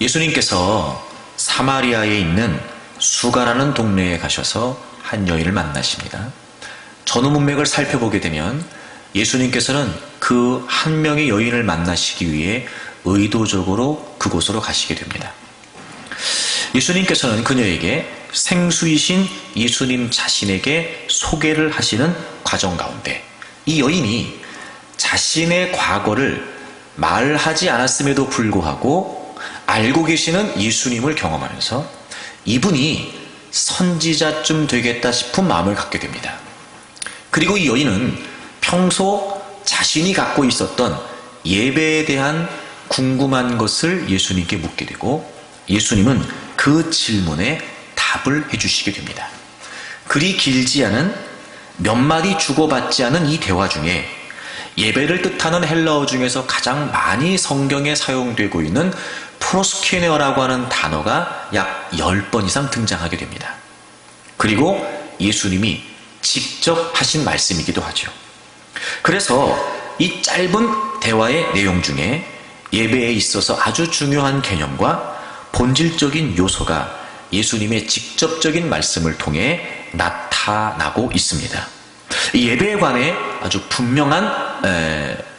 예수님께서 사마리아에 있는 수가라는 동네에 가셔서 한 여인을 만나십니다. 전후 문맥을 살펴보게 되면 예수님께서는 그 한 명의 여인을 만나시기 위해 의도적으로 그곳으로 가시게 됩니다. 예수님께서는 그녀에게 생수이신 예수님 자신에게 소개를 하시는 과정 가운데 이 여인이 자신의 과거를 말하지 않았음에도 불구하고 알고 계시는 예수님을 경험하면서 이분이 선지자쯤 되겠다 싶은 마음을 갖게 됩니다. 그리고 이 여인은 평소 자신이 갖고 있었던 예배에 대한 궁금한 것을 예수님께 묻게 되고 예수님은 그 질문에 답을 해주시게 됩니다. 그리 길지 않은 몇 마디 주고받지 않은 이 대화 중에 예배를 뜻하는 헬라어 중에서 가장 많이 성경에 사용되고 있는 프로스케네어라고 하는 단어가 약 10번 이상 등장하게 됩니다. 그리고 예수님이 직접 하신 말씀이기도 하죠. 그래서 이 짧은 대화의 내용 중에 예배에 있어서 아주 중요한 개념과 본질적인 요소가 예수님의 직접적인 말씀을 통해 나타나고 있습니다. 이 예배에 관해 아주 분명한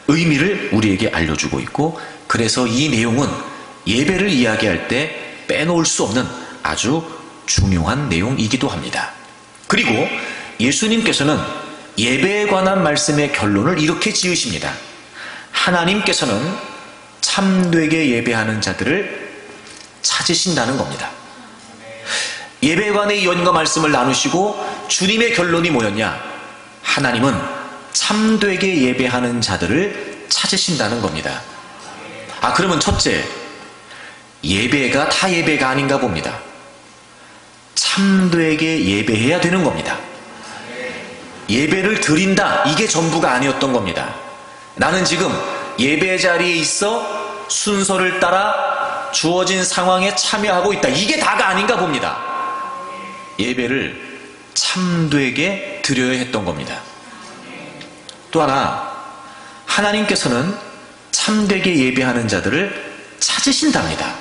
의미를 우리에게 알려주고 있고 그래서 이 내용은 예배를 이야기할 때 빼놓을 수 없는 아주 중요한 내용이기도 합니다. 그리고 예수님께서는 예배에 관한 말씀의 결론을 이렇게 지으십니다. 하나님께서는 참되게 예배하는 자들을 찾으신다는 겁니다. 예배에 관해 이 여인과 말씀을 나누시고 주님의 결론이 뭐였냐? 하나님은 참되게 예배하는 자들을 찾으신다는 겁니다. 그러면 첫째, 예배가 다 예배가 아닌가 봅니다. 참되게 예배해야 되는 겁니다. 예배를 드린다, 이게 전부가 아니었던 겁니다. 나는 지금 예배 자리에 있어 순서를 따라 주어진 상황에 참여하고 있다, 이게 다가 아닌가 봅니다. 예배를 참되게 드려야 했던 겁니다. 또 하나, 하나님께서는 참되게 예배하는 자들을 찾으신답니다.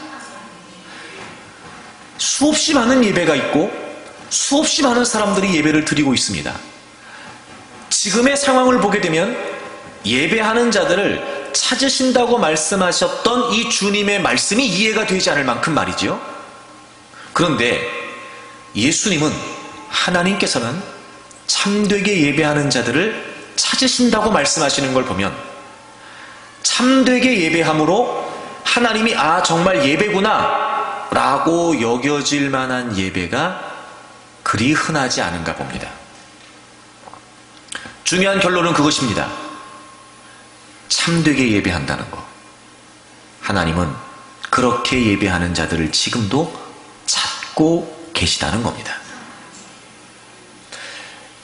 수없이 많은 예배가 있고 수없이 많은 사람들이 예배를 드리고 있습니다. 지금의 상황을 보게 되면 예배하는 자들을 찾으신다고 말씀하셨던 이 주님의 말씀이 이해가 되지 않을 만큼 말이죠. 그런데 예수님은, 하나님께서는 참되게 예배하는 자들을 찾으신다고 말씀하시는 걸 보면 참되게 예배함으로 하나님이 정말 예배구나 라고 여겨질 만한 예배가 그리 흔하지 않은가 봅니다. 중요한 결론은 그것입니다. 참되게 예배한다는 것. 하나님은 그렇게 예배하는 자들을 지금도 찾고 계시다는 겁니다.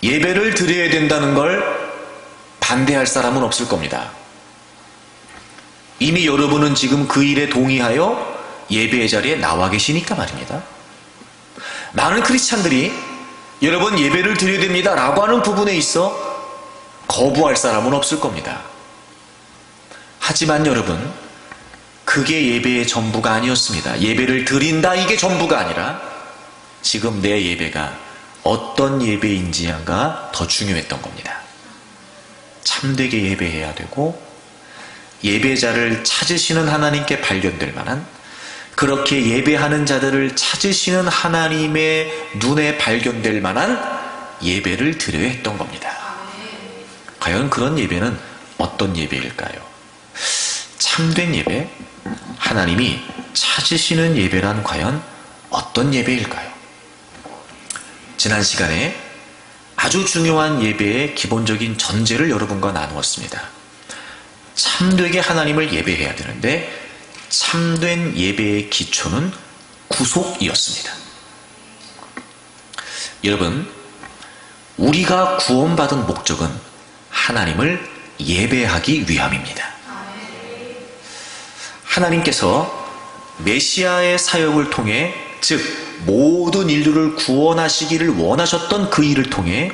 예배를 드려야 된다는 걸 반대할 사람은 없을 겁니다. 이미 여러분은 지금 그 일에 동의하여 예배의 자리에 나와 계시니까 말입니다. 많은 크리스찬들이 여러분 예배를 드려야 됩니다 라고 하는 부분에 있어 거부할 사람은 없을 겁니다. 하지만 여러분, 그게 예배의 전부가 아니었습니다. 예배를 드린다, 이게 전부가 아니라 지금 내 예배가 어떤 예배인지가 더 중요했던 겁니다. 참되게 예배해야 되고 예배자를 찾으시는 하나님께 발견될 만한, 그렇게 예배하는 자들을 찾으시는 하나님의 눈에 발견될 만한 예배를 드려야 했던 겁니다. 과연 그런 예배는 어떤 예배일까요? 참된 예배, 하나님이 찾으시는 예배란 과연 어떤 예배일까요? 지난 시간에 아주 중요한 예배의 기본적인 전제를 여러분과 나누었습니다. 참되게 하나님을 예배해야 되는데 참된 예배의 기초는 구속이었습니다. 여러분, 우리가 구원받은 목적은 하나님을 예배하기 위함입니다. 하나님께서 메시아의 사역을 통해, 즉 모든 인류를 구원하시기를 원하셨던 그 일을 통해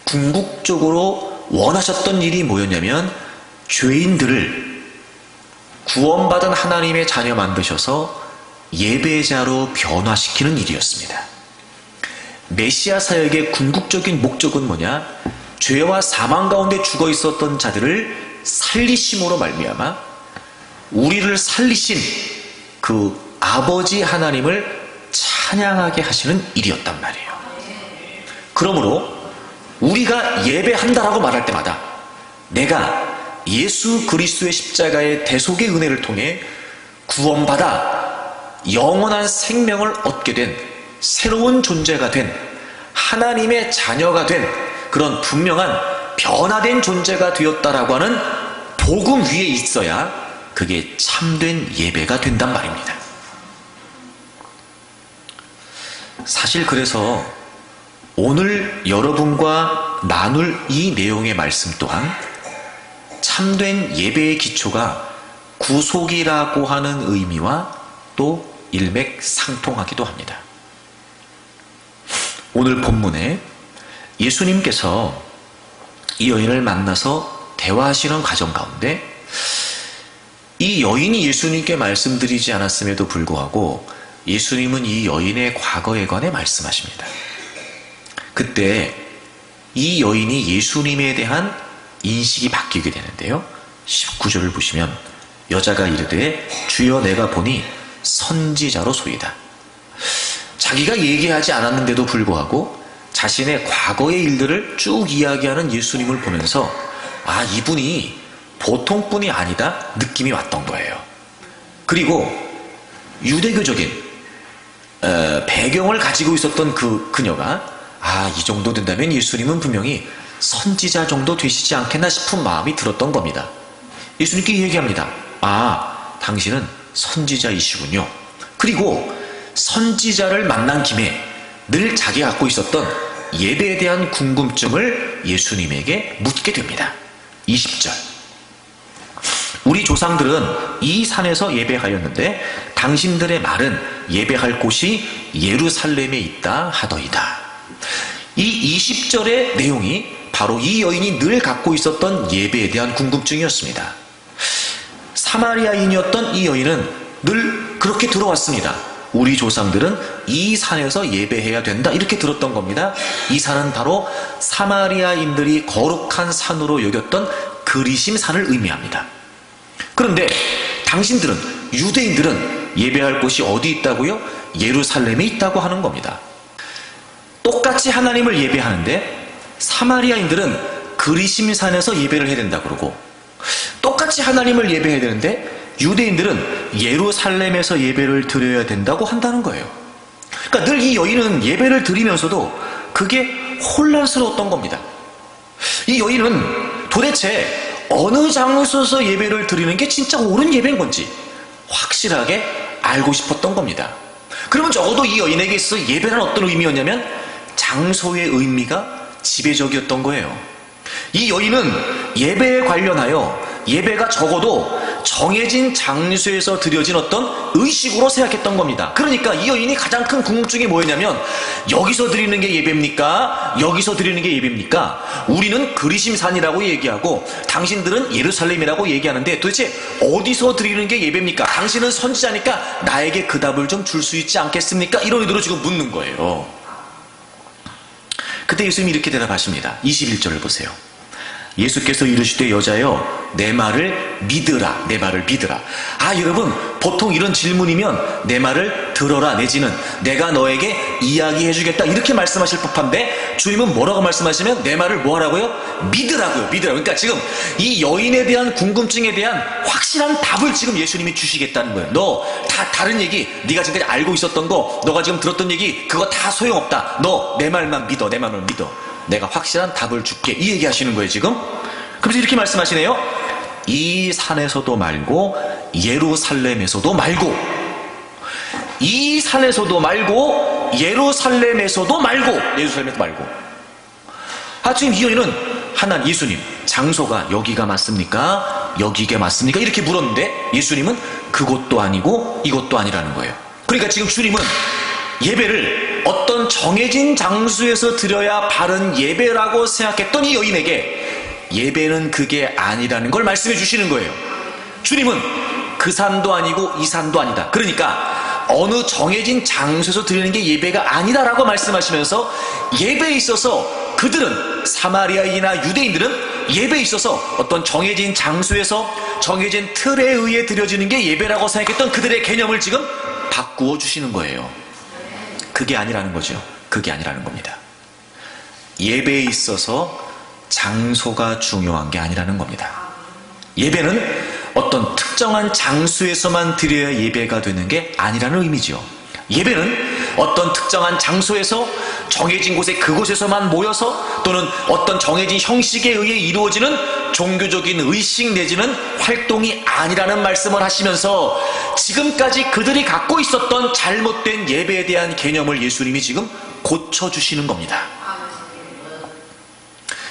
궁극적으로 원하셨던 일이 뭐였냐면 죄인들을 구원받은 하나님의 자녀 만드셔서 예배자로 변화시키는 일이었습니다. 메시아 사역의 궁극적인 목적은 뭐냐? 죄와 사망 가운데 죽어 있었던 자들을 살리심으로 말미암아 우리를 살리신 그 아버지 하나님을 찬양하게 하시는 일이었단 말이에요. 그러므로 우리가 예배한다라고 말할 때마다 내가 예수 그리스도의 십자가의 대속의 은혜를 통해 구원받아 영원한 생명을 얻게 된 새로운 존재가 된 하나님의 자녀가 된 그런 분명한 변화된 존재가 되었다라고 하는 복음 위에 있어야 그게 참된 예배가 된단 말입니다. 사실 그래서 오늘 여러분과 나눌 이 내용의 말씀 또한 참된 예배의 기초가 구속이라고 하는 의미와 또 일맥상통하기도 합니다. 오늘 본문에 예수님께서 이 여인을 만나서 대화하시는 과정 가운데 이 여인이 예수님께 말씀드리지 않았음에도 불구하고 예수님은 이 여인의 과거에 관해 말씀하십니다. 그때 이 여인이 예수님에 대한 인식이 바뀌게 되는데요. 19절을 보시면 여자가 이르되 주여 내가 보니 선지자로소이다. 자기가 얘기하지 않았는데도 불구하고 자신의 과거의 일들을 쭉 이야기하는 예수님을 보면서 아, 이분이 보통 분이 아니다 느낌이 왔던 거예요. 그리고 유대교적인 배경을 가지고 있었던 그녀가 아, 이 정도 된다면 예수님은 분명히 선지자 정도 되시지 않겠나 싶은 마음이 들었던 겁니다. 예수님께 얘기합니다. 아, 당신은 선지자이시군요. 그리고 선지자를 만난 김에 늘 자기가 갖고 있었던 예배에 대한 궁금증을 예수님에게 묻게 됩니다. 20절. 우리 조상들은 이 산에서 예배하였는데 당신들의 말은 예배할 곳이 예루살렘에 있다 하더이다. 이 20절의 내용이 바로 이 여인이 늘 갖고 있었던 예배에 대한 궁금증이었습니다. 사마리아인이었던 이 여인은 늘 그렇게 들어왔습니다. 우리 조상들은 이 산에서 예배해야 된다 이렇게 들었던 겁니다. 이 산은 바로 사마리아인들이 거룩한 산으로 여겼던 그리심 산을 의미합니다. 그런데 당신들은, 유대인들은 예배할 곳이 어디 있다고요? 예루살렘에 있다고 하는 겁니다. 똑같이 하나님을 예배하는데 사마리아인들은 그리심 산에서 예배를 해야 된다 그러고 똑같이 하나님을 예배해야 되는데 유대인들은 예루살렘에서 예배를 드려야 된다고 한다는 거예요. 그러니까 늘 이 여인은 예배를 드리면서도 그게 혼란스러웠던 겁니다. 이 여인은 도대체 어느 장소에서 예배를 드리는 게 진짜 옳은 예배인 건지 확실하게 알고 싶었던 겁니다. 그러면 적어도 이 여인에게 있어서 예배는 어떤 의미였냐면 장소의 의미가 지배적이었던 거예요. 이 여인은 예배에 관련하여 예배가 적어도 정해진 장소에서 드려진 어떤 의식으로 생각했던 겁니다. 그러니까 이 여인이 가장 큰 궁금증이 뭐였냐면 여기서 드리는 게 예배입니까? 여기서 드리는 게 예배입니까? 우리는 그리심산이라고 얘기하고 당신들은 예루살렘이라고 얘기하는데 도대체 어디서 드리는 게 예배입니까? 당신은 선지자니까 나에게 그 답을 좀 줄 수 있지 않겠습니까? 이런 의도로 지금 묻는 거예요. 그때 예수님이 이렇게 대답하십니다. 21절을 보세요. 예수께서 이르시되 여자여 내 말을 믿으라. 내 말을 믿으라. 아, 여러분 보통 이런 질문이면 내 말을 들어라 내지는 내가 너에게 이야기해 주겠다 이렇게 말씀하실 법한데 주님은 뭐라고 말씀하시면 내 말을 뭐 하라고요? 믿으라고요. 믿으라고. 그러니까 지금 이 여인에 대한 궁금증에 대한 확실한 답을 지금 예수님이 주시겠다는 거예요. 너 다 다른 얘기 네가 지금까지 알고 있었던 거 너가 지금 들었던 얘기 그거 다 소용없다. 너 내 말만 믿어. 내 말만 믿어. 내가 확실한 답을 줄게. 이 얘기 하시는 거예요 지금. 그래서 이렇게 말씀하시네요. 이 산에서도 말고 예루살렘에서도 말고 이 산에서도 말고 예루살렘에서도 말고 아, 지금 이 여인은 하나님 예수님 장소가 여기가 맞습니까? 여기가 맞습니까? 이렇게 물었는데 예수님은 그것도 아니고 이것도 아니라는 거예요. 그러니까 지금 주님은 예배를 어떤 정해진 장소에서 드려야 바른 예배라고 생각했던 이 여인에게 예배는 그게 아니라는 걸 말씀해 주시는 거예요. 주님은 그 산도 아니고 이 산도 아니다. 그러니까 어느 정해진 장소에서 드리는 게 예배가 아니다라고 말씀하시면서 예배에 있어서 그들은 사마리아인이나 유대인들은 예배에 있어서 어떤 정해진 장소에서 정해진 틀에 의해 드려지는 게 예배라고 생각했던 그들의 개념을 지금 바꾸어 주시는 거예요. 그게 아니라는 거죠. 그게 아니라는 겁니다. 예배에 있어서 장소가 중요한 게 아니라는 겁니다. 예배는 어떤 특정한 장소에서만 드려야 예배가 되는 게 아니라는 의미죠. 예배는 어떤 특정한 장소에서 정해진 곳에 그곳에서만 모여서 또는 어떤 정해진 형식에 의해 이루어지는 종교적인 의식 내지는 활동이 아니라는 말씀을 하시면서 지금까지 그들이 갖고 있었던 잘못된 예배에 대한 개념을 예수님이 지금 고쳐주시는 겁니다.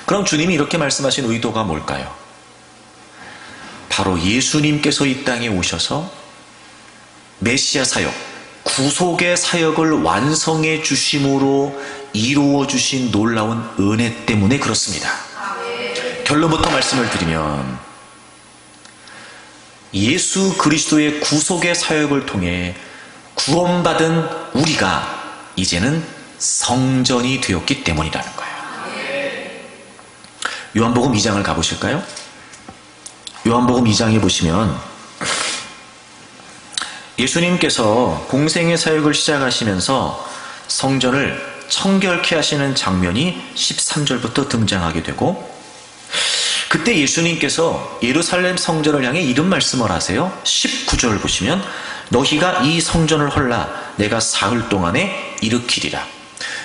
그럼 주님이 이렇게 말씀하신 의도가 뭘까요? 바로 예수님께서 이 땅에 오셔서 메시아 사역, 구속의 사역을 완성해 주심으로 이루어 주신 놀라운 은혜 때문에 그렇습니다. 결론부터 말씀을 드리면 예수 그리스도의 구속의 사역을 통해 구원받은 우리가 이제는 성전이 되었기 때문이라는 거예요. 요한복음 2장을 가보실까요? 요한복음 2장에 보시면 예수님께서 공생의 사역을 시작하시면서 성전을 청결케 하시는 장면이 13절부터 등장하게 되고, 그때 예수님께서 예루살렘 성전을 향해 이런 말씀을 하세요. 19절 보시면 너희가 이 성전을 헐라 내가 사흘 동안에 일으키리라.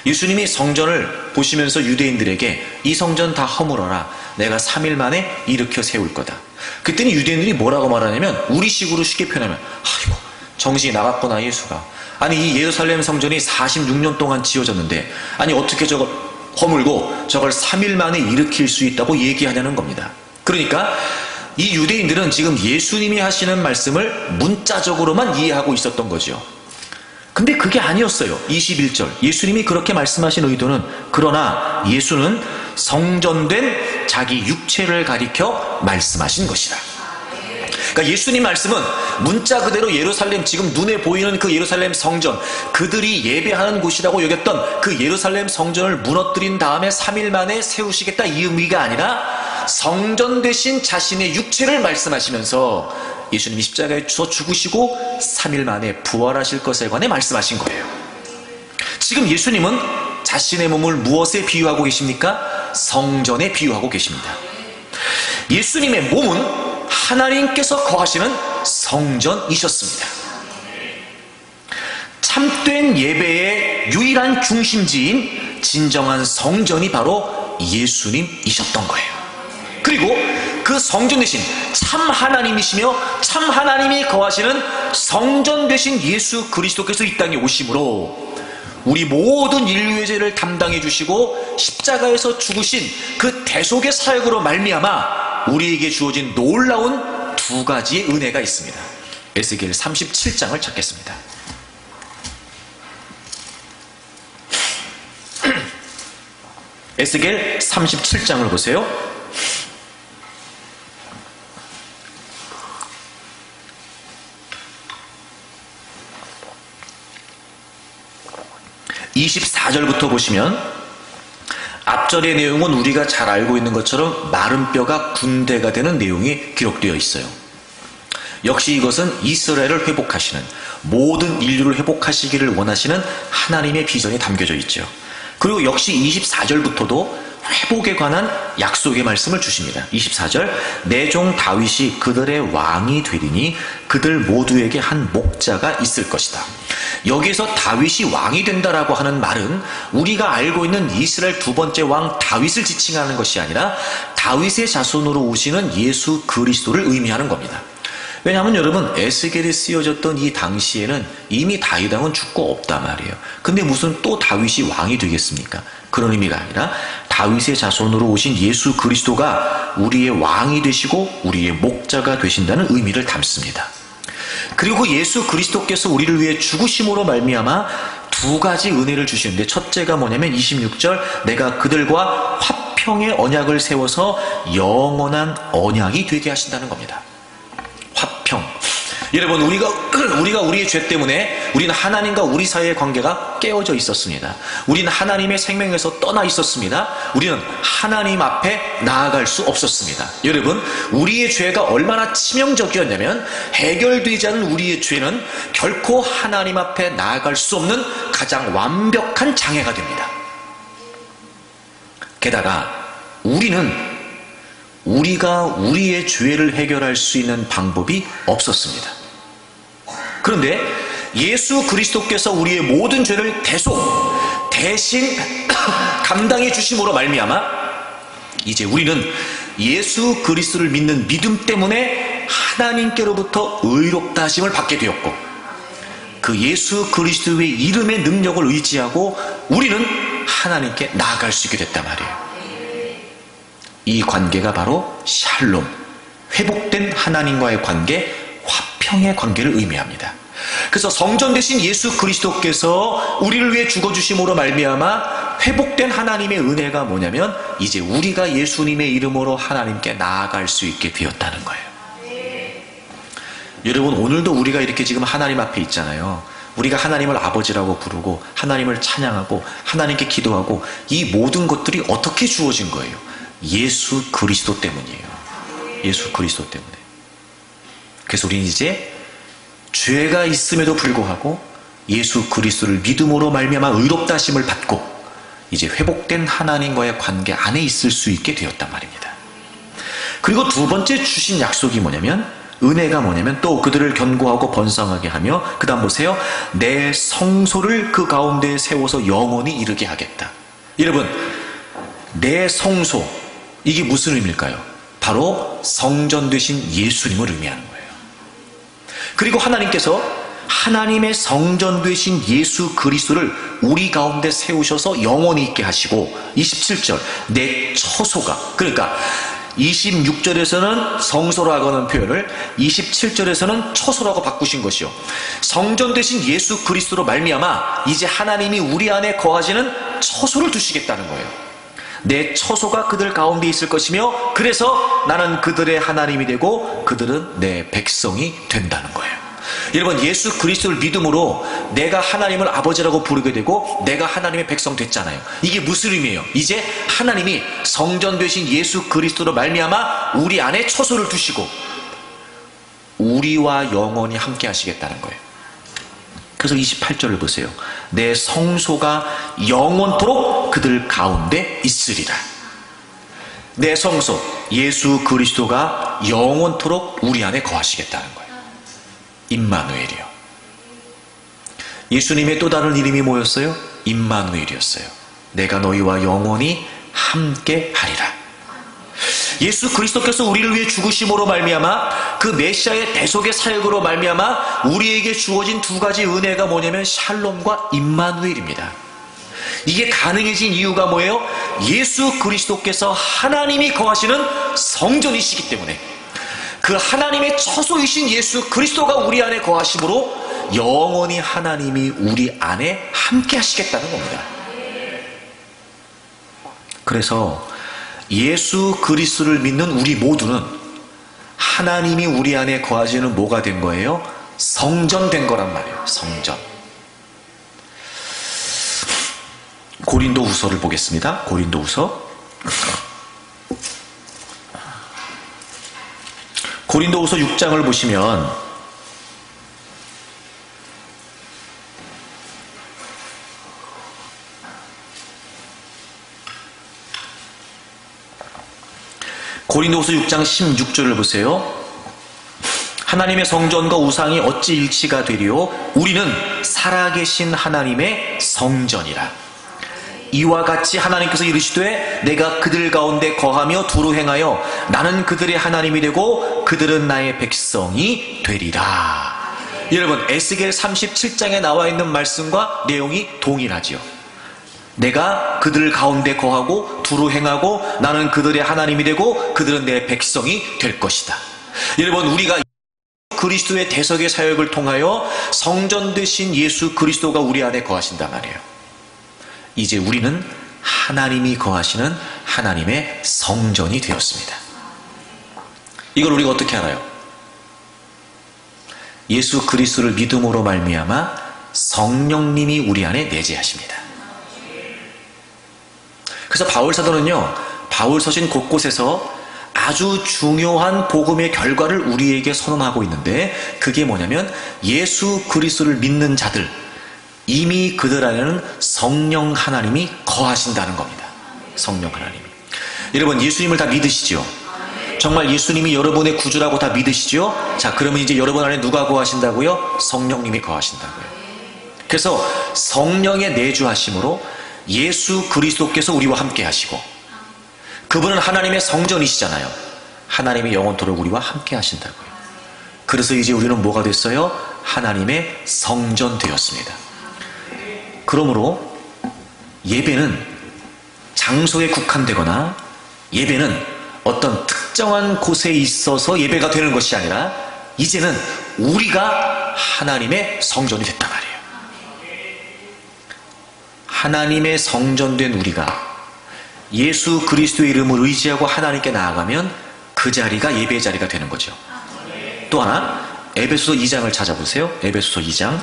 예수님이 성전을 보시면서 유대인들에게 이 성전 다 허물어라, 내가 3일 만에 일으켜 세울 거다. 그때는 유대인들이 뭐라고 말하냐면, 우리식으로 쉽게 표현하면 아이고 정신이 나갔구나 예수가. 아니 이 예루살렘 성전이 46년 동안 지어졌는데 아니 어떻게 저걸 허물고 저걸 3일 만에 일으킬 수 있다고 얘기하냐는 겁니다. 그러니까 이 유대인들은 지금 예수님이 하시는 말씀을 문자적으로만 이해하고 있었던 거죠. 근데 그게 아니었어요. 21절 예수님이 그렇게 말씀하신 의도는, 그러나 예수는 성전된 자기 육체를 가리켜 말씀하신 것이다. 그러니까 예수님 말씀은 문자 그대로 예루살렘, 지금 눈에 보이는 그 예루살렘 성전, 그들이 예배하는 곳이라고 여겼던 그 예루살렘 성전을 무너뜨린 다음에 3일 만에 세우시겠다 이 의미가 아니라 성전 되신 자신의 육체를 말씀하시면서 예수님이 십자가에서 죽으시고 3일 만에 부활하실 것에 관해 말씀하신 거예요. 지금 예수님은 자신의 몸을 무엇에 비유하고 계십니까? 성전에 비유하고 계십니다. 예수님의 몸은 하나님께서 거하시는 성전이셨습니다. 참된 예배의 유일한 중심지인 진정한 성전이 바로 예수님이셨던 거예요. 그리고 그 성전 되신 참 하나님이시며 참 하나님이 거하시는 성전 되신 예수 그리스도께서 이 땅에 오심으로 우리 모든 인류의 죄를 담당해 주시고 십자가에서 죽으신 그 대속의 사역으로 말미암아 우리에게 주어진 놀라운 두 가지의 은혜가 있습니다. 에스겔 37장을 찾겠습니다. 에스겔 37장을 보세요. (24절부터) 보시면 앞절의 내용은 우리가 잘 알고 있는 것처럼 마른 뼈가 군대가 되는 내용이 기록되어 있어요. 역시 이것은 이스라엘을 회복하시는, 모든 인류를 회복하시기를 원하시는 하나님의 비전이 담겨져 있죠. 그리고 역시 24절부터도 회복에 관한 약속의 말씀을 주십니다. 24절 내 종 다윗이 그들의 왕이 되리니 그들 모두에게 한 목자가 있을 것이다. 여기서 다윗이 왕이 된다라고 하는 말은 우리가 알고 있는 이스라엘 두 번째 왕 다윗을 지칭하는 것이 아니라 다윗의 자손으로 오시는 예수 그리스도를 의미하는 겁니다. 왜냐하면 여러분, 에스겔이 쓰여졌던 이 당시에는 이미 다윗 왕은 죽고 없단 말이에요. 근데 무슨 또 다윗이 왕이 되겠습니까? 그런 의미가 아니라 다윗의 자손으로 오신 예수 그리스도가 우리의 왕이 되시고 우리의 목자가 되신다는 의미를 담습니다. 그리고 예수 그리스도께서 우리를 위해 죽으심으로 말미암아 두 가지 은혜를 주시는데, 첫째가 뭐냐면 26절 내가 그들과 화평의 언약을 세워서 영원한 언약이 되게 하신다는 겁니다. 화평. 여러분, 우리가 우리의 죄 때문에 우리는 하나님과 우리 사이의 관계가 깨어져 있었습니다. 우리는 하나님의 생명에서 떠나 있었습니다. 우리는 하나님 앞에 나아갈 수 없었습니다. 여러분, 우리의 죄가 얼마나 치명적이었냐면 해결되지 않은 우리의 죄는 결코 하나님 앞에 나아갈 수 없는 가장 완벽한 장애가 됩니다. 게다가 우리가 우리의 죄를 해결할 수 있는 방법이 없었습니다. 그런데 예수 그리스도께서 우리의 모든 죄를 대신 감당해 주심으로 말미암아 이제 우리는 예수 그리스도를 믿는 믿음 때문에 하나님께로부터 의롭다 하심을 받게 되었고, 그 예수 그리스도의 이름의 능력을 의지하고 우리는 하나님께 나아갈 수 있게 됐단 말이에요. 이 관계가 바로 샬롬, 회복된 하나님과의 관계, 화평의 관계를 의미합니다. 그래서 성전 되신 예수 그리스도께서 우리를 위해 죽어주심으로 말미암아 회복된 하나님의 은혜가 뭐냐면 이제 우리가 예수님의 이름으로 하나님께 나아갈 수 있게 되었다는 거예요. 여러분, 오늘도 우리가 이렇게 지금 하나님 앞에 있잖아요. 우리가 하나님을 아버지라고 부르고 하나님을 찬양하고 하나님께 기도하고, 이 모든 것들이 어떻게 주어진 거예요? 예수 그리스도 때문이에요. 예수 그리스도 때문에. 그래서 우리는 이제 죄가 있음에도 불구하고 예수 그리스도를 믿음으로 말미암아 의롭다 하심을 받고 이제 회복된 하나님과의 관계 안에 있을 수 있게 되었단 말입니다. 그리고 두 번째 주신 약속이 뭐냐면, 은혜가 뭐냐면 또 그들을 견고하고 번성하게 하며, 그 다음 보세요. 내 성소를 그 가운데에 세워서 영원히 이르게 하겠다. 여러분, 내 성소, 이게 무슨 의미일까요? 바로 성전 되신 예수님을 의미하는 거예요. 그리고 하나님께서 하나님의 성전 되신 예수 그리스도를 우리 가운데 세우셔서 영원히 있게 하시고, 27절 내 처소가, 그러니까 26절에서는 성소라고 하는 표현을 27절에서는 처소라고 바꾸신 것이요, 성전 되신 예수 그리스도로 말미암아 이제 하나님이 우리 안에 거하시는 처소를 두시겠다는 거예요. 내 처소가 그들 가운데 있을 것이며, 그래서 나는 그들의 하나님이 되고 그들은 내 백성이 된다는 거예요. 여러분, 예수 그리스도를 믿음으로 내가 하나님을 아버지라고 부르게 되고 내가 하나님의 백성 됐잖아요. 이게 무슨 의미예요? 이제 하나님이 성전 되신 예수 그리스도로 말미암아 우리 안에 처소를 두시고 우리와 영원히 함께 하시겠다는 거예요. 그래서 28절을 보세요. 내 성소가 영원토록 그들 가운데 있으리라. 내 성소, 예수 그리스도가 영원토록 우리 안에 거하시겠다는 거예요. 임마누엘이요. 예수님의 또 다른 이름이 뭐였어요? 임마누엘이었어요. 내가 너희와 영원히 함께 하리라. 예수 그리스도께서 우리를 위해 죽으심으로 말미암아 그 메시아의 대속의 사역으로 말미암아 우리에게 주어진 두 가지 은혜가 뭐냐면 샬롬과 임마누엘입니다. 이게 가능해진 이유가 뭐예요? 예수 그리스도께서 하나님이 거하시는 성전이시기 때문에, 그 하나님의 처소이신 예수 그리스도가 우리 안에 거하심으로 영원히 하나님이 우리 안에 함께 하시겠다는 겁니다. 그래서 예수 그리스도를 믿는 우리 모두는 하나님이 우리 안에 거하시는 뭐가 된 거예요? 성전 된 거란 말이에요. 성전. 고린도후서를 보겠습니다. 고린도후서 6장을 보시면 고린도후서 6장 16절을 보세요. 하나님의 성전과 우상이 어찌 일치가 되리요? 우리는 살아계신 하나님의 성전이라. 이와 같이 하나님께서 이르시되 내가 그들 가운데 거하며 두루 행하여 나는 그들의 하나님이 되고 그들은 나의 백성이 되리라. 여러분, 에스겔 37장에 나와 있는 말씀과 내용이 동일하지요. 내가 그들 가운데 거하고 두루 행하고 나는 그들의 하나님이 되고 그들은 내 백성이 될 것이다. 여러분, 우리가 그리스도의 대속의 사역을 통하여 성전 되신 예수 그리스도가 우리 안에 거하신단 말이에요. 이제 우리는 하나님이 거하시는 하나님의 성전이 되었습니다. 이걸 우리가 어떻게 알아요? 예수 그리스도를 믿음으로 말미암아 성령님이 우리 안에 내재하십니다. 그래서 바울 사도는요, 바울 서신 곳곳에서 아주 중요한 복음의 결과를 우리에게 선언하고 있는데, 그게 뭐냐면 예수 그리스도를 믿는 자들, 이미 그들 안에는 성령 하나님이 거하신다는 겁니다. 성령 하나님이. 여러분, 예수님을 다 믿으시죠? 정말 예수님이 여러분의 구주라고 다 믿으시죠? 자, 그러면 이제 여러분 안에 누가 거하신다고요? 성령님이 거하신다고요. 그래서 성령의 내주하심으로 예수 그리스도께서 우리와 함께 하시고, 그분은 하나님의 성전이시잖아요. 하나님의 영원토록 우리와 함께 하신다고요. 그래서 이제 우리는 뭐가 됐어요? 하나님의 성전 되었습니다. 그러므로 예배는 장소에 국한되거나 예배는 어떤 특정한 곳에 있어서 예배가 되는 것이 아니라 이제는 우리가 하나님의 성전이 됐단 말이에요. 하나님의 성전된 우리가 예수 그리스도의 이름을 의지하고 하나님께 나아가면 그 자리가 예배의 자리가 되는 거죠. 또 하나, 에베소서 2장을 찾아보세요. 에베소서 2장.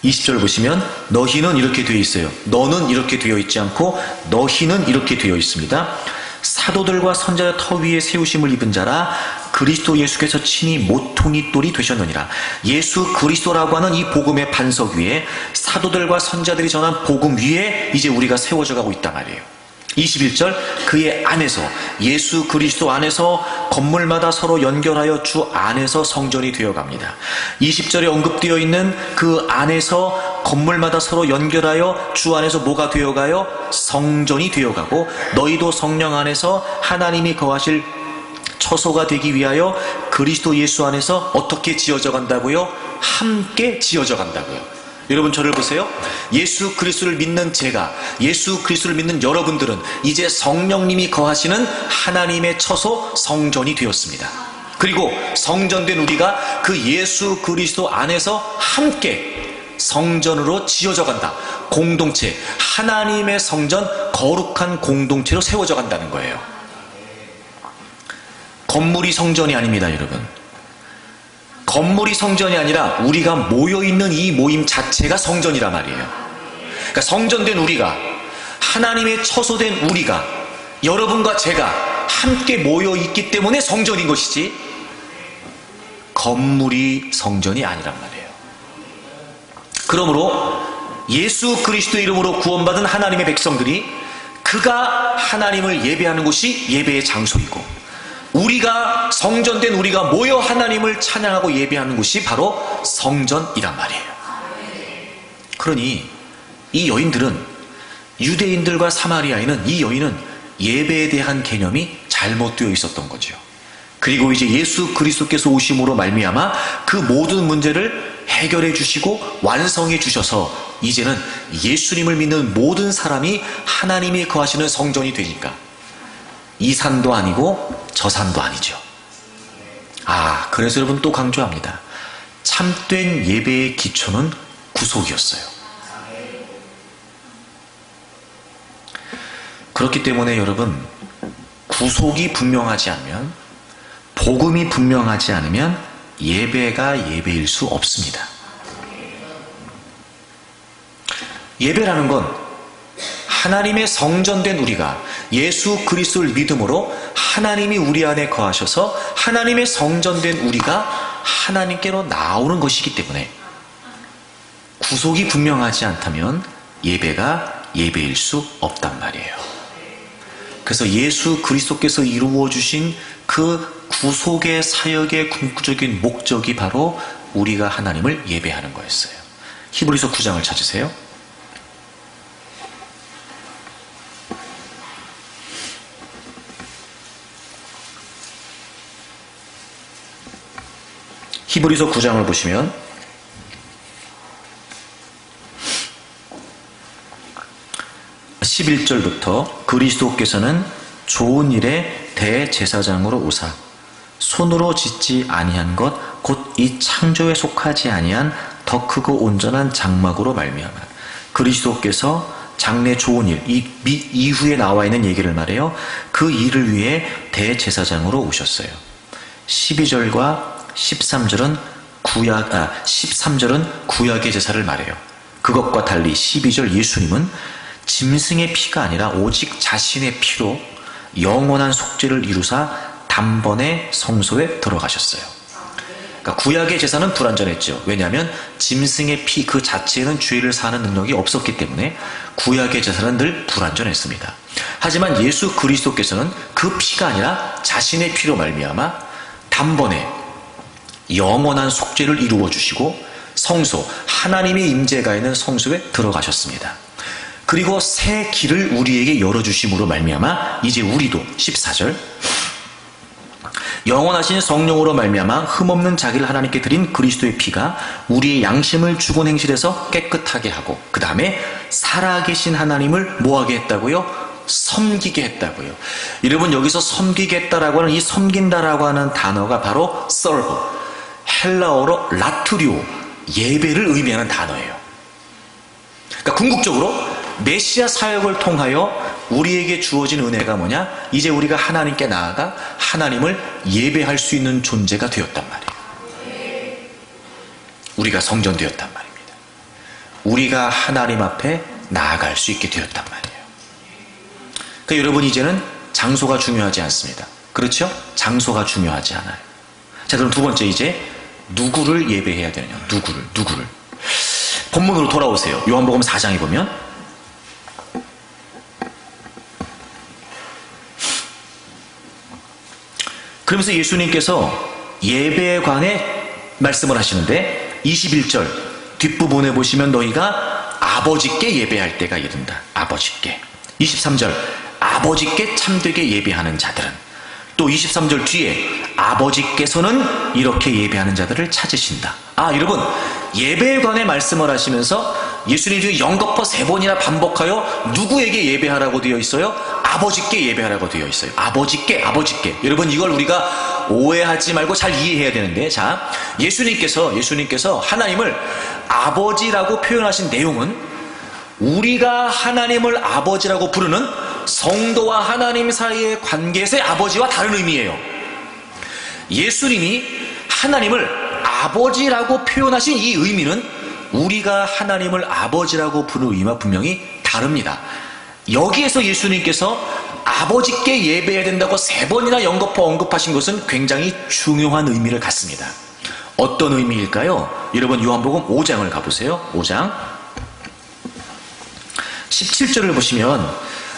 (20절) 보시면 너희는 이렇게 되어 있어요. 너는 이렇게 되어 있지 않고 너희는 이렇게 되어 있습니다. 사도들과 선자의 터 위에 세우심을 입은 자라 그리스도 예수께서 친히 모퉁이 돌이 되셨느니라. 예수 그리스도라고 하는 이 복음의 반석 위에 사도들과 선자들이 전한 복음 위에 이제 우리가 세워져 가고 있단 말이에요. 21절, 그의 안에서, 예수 그리스도 안에서 건물마다 서로 연결하여 주 안에서 성전이 되어갑니다. 20절에 언급되어 있는 그 안에서 건물마다 서로 연결하여 주 안에서 뭐가 되어가요? 성전이 되어가고, 너희도 성령 안에서 하나님이 거하실 처소가 되기 위하여 그리스도 예수 안에서 어떻게 지어져 간다고요? 함께 지어져 간다고요. 여러분, 저를 보세요. 예수 그리스도를 믿는 제가, 예수 그리스도를 믿는 여러분들은 이제 성령님이 거하시는 하나님의 처소 성전이 되었습니다. 그리고 성전된 우리가 그 예수 그리스도 안에서 함께 성전으로 지어져 간다. 공동체, 하나님의 성전, 거룩한 공동체로 세워져 간다는 거예요. 건물이 성전이 아닙니다, 여러분. 건물이 성전이 아니라 우리가 모여있는 이 모임 자체가 성전이란 말이에요. 그러니까 성전된 우리가, 하나님의 처소된 우리가, 여러분과 제가 함께 모여있기 때문에 성전인 것이지 건물이 성전이 아니란 말이에요. 그러므로 예수 그리스도 이름으로 구원받은 하나님의 백성들이 그가 하나님을 예배하는 곳이 예배의 장소이고, 우리가 성전된 우리가 모여 하나님을 찬양하고 예배하는 곳이 바로 성전이란 말이에요. 그러니 이 여인들은, 유대인들과 사마리아인은, 이 여인은 예배에 대한 개념이 잘못되어 있었던 거죠. 그리고 이제 예수 그리스도께서 오심으로 말미암아 그 모든 문제를 해결해 주시고 완성해 주셔서 이제는 예수님을 믿는 모든 사람이 하나님이 거하시는 성전이 되니까 이 산도 아니고 저 산도 아니죠. 그래서 여러분 또 강조합니다. 참된 예배의 기초는 구속이었어요. 그렇기 때문에 여러분, 구속이 분명하지 않으면, 복음이 분명하지 않으면 예배가 예배일 수 없습니다. 예배라는 건 하나님의 성전된 우리가 예수 그리스도를 믿음으로 하나님이 우리 안에 거하셔서 하나님의 성전된 우리가 하나님께로 나오는 것이기 때문에, 구속이 분명하지 않다면 예배가 예배일 수 없단 말이에요. 그래서 예수 그리스도께서 이루어 주신 그 구속의 사역의 궁극적인 목적이 바로 우리가 하나님을 예배하는 거였어요. 히브리서 9장을 찾으세요. 히브리서 9장을 보시면 11절부터 그리스도께서는 좋은 일에 대제사장으로 오사 손으로 짓지 아니한 것 곧 이 창조에 속하지 아니한 더 크고 온전한 장막으로 말미암아 그리스도께서 장래 좋은 일, 이후에 나와 있는 얘기를 말해요. 그 일을 위해 대제사장으로 오셨어요. 12절과 13절은 13절은 구약의 제사를 말해요. 그것과 달리 12절 예수님은 짐승의 피가 아니라 오직 자신의 피로 영원한 속죄를 이루사 단번에 성소에 들어가셨어요. 그러니까 구약의 제사는 불완전했죠. 왜냐하면 짐승의 피 그 자체에는 죄를 사는 능력이 없었기 때문에 구약의 제사는 늘 불완전했습니다. 하지만 예수 그리스도께서는 그 피가 아니라 자신의 피로 말미암아 단번에 영원한 속죄를 이루어 주시고 성소, 하나님의 임재가 있는 성소에 들어가셨습니다. 그리고 새 길을 우리에게 열어주심으로 말미암아 이제 우리도 14절 영원하신 성령으로 말미암아 흠없는 자기를 하나님께 드린 그리스도의 피가 우리의 양심을 죽은 행실에서 깨끗하게 하고 그 다음에 살아계신 하나님을 뭐하게 했다고요? 섬기게 했다고요. 여러분 여기서 섬기게 했다라고 하는 이 섬긴다라고 하는 단어가 바로 serve, 헬라어로 라투리오, 예배를 의미하는 단어예요. 그러니까 궁극적으로 메시아 사역을 통하여 우리에게 주어진 은혜가 뭐냐? 이제 우리가 하나님께 나아가 하나님을 예배할 수 있는 존재가 되었단 말이에요. 우리가 성전되었단 말입니다. 우리가 하나님 앞에 나아갈 수 있게 되었단 말이에요. 그러니까 여러분 이제는 장소가 중요하지 않습니다. 그렇죠? 장소가 중요하지 않아요. 자, 그럼 두 번째 이제 누구를 예배해야 되느냐? 누구를. 본문으로 돌아오세요. 요한복음 4장에 보면 그러면서 예수님께서 예배에 관해 말씀을 하시는데 21절 뒷부분에 보시면 너희가 아버지께 예배할 때가 이른다. 아버지께. 23절 아버지께 참되게 예배하는 자들은 또 23절 뒤에 아버지께서는 이렇게 예배하는 자들을 찾으신다. 여러분 예배에 관해 말씀을 하시면서 예수님 중에 연거푸 3번이나 반복하여 누구에게 예배하라고 되어 있어요? 아버지께 예배하라고 되어 있어요. 아버지께. 여러분 이걸 우리가 오해하지 말고 잘 이해해야 되는데, 자, 예수님께서 하나님을 아버지라고 표현하신 내용은 우리가 하나님을 아버지라고 부르는 성도와 하나님 사이의 관계에서의 아버지와 다른 의미예요. 예수님이 하나님을 아버지라고 표현하신 이 의미는 우리가 하나님을 아버지라고 부르는 의미와 분명히 다릅니다. 여기에서 예수님께서 아버지께 예배해야 된다고 3번이나 연거푸 언급하신 것은 굉장히 중요한 의미를 갖습니다. 어떤 의미일까요? 여러분 요한복음 5장을 가보세요. 5장 17절을 보시면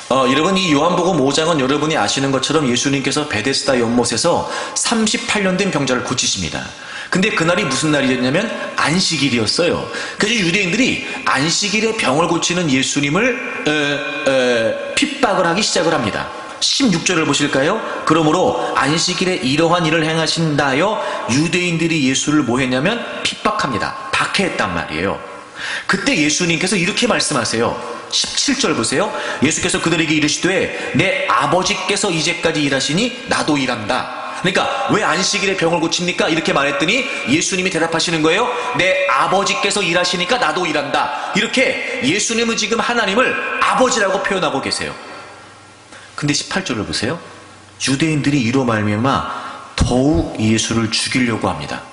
여러분 이 요한복음 5장은 여러분이 아시는 것처럼 예수님께서 베데스다 연못에서 38년 된 병자를 고치십니다. 근데 그날이 무슨 날이었냐면 안식일이었어요. 그래서 유대인들이 안식일에 병을 고치는 예수님을 핍박을 하기 시작을 합니다. 16절을 보실까요? 그러므로 안식일에 이러한 일을 행하신다 하여 유대인들이 예수를 뭐 했냐면 핍박합니다. 박해했단 말이에요. 그때 예수님께서 이렇게 말씀하세요. 17절 보세요. 예수께서 그들에게 이르시되 내 아버지께서 이제까지 일하시니 나도 일한다. 그러니까 왜 안식일에 병을 고칩니까? 이렇게 말했더니 예수님이 대답하시는 거예요. 내 아버지께서 일하시니까 나도 일한다. 이렇게 예수님은 지금 하나님을 아버지라고 표현하고 계세요. 근데 18절을 보세요. 유대인들이 이로 말미암아 더욱 예수를 죽이려고 합니다.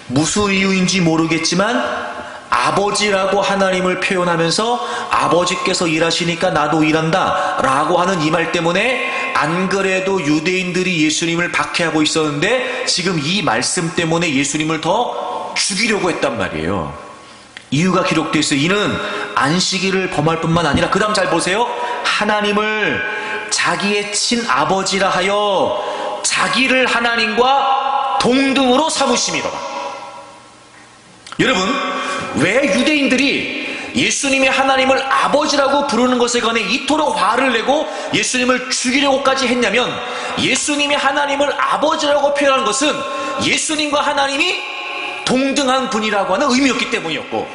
무슨 이유인지 모르겠지만 아버지라고 하나님을 표현하면서 아버지께서 일하시니까 나도 일한다 라고 하는 이 말 때문에 안 그래도 유대인들이 예수님을 박해하고 있었는데 지금 이 말씀 때문에 예수님을 더 죽이려고 했단 말이에요. 이유가 기록되어 있어요. 이는 안식일을 범할 뿐만 아니라 그 다음 잘 보세요. 하나님을 자기의 친아버지라 하여 자기를 하나님과 동등으로 삼으심이로다. 여러분 왜 유대인들이 예수님이 하나님을 아버지라고 부르는 것에 관해 이토록 화를 내고 예수님을 죽이려고까지 했냐면 예수님이 하나님을 아버지라고 표현한 것은 예수님과 하나님이 동등한 분이라고 하는 의미였기 때문이었고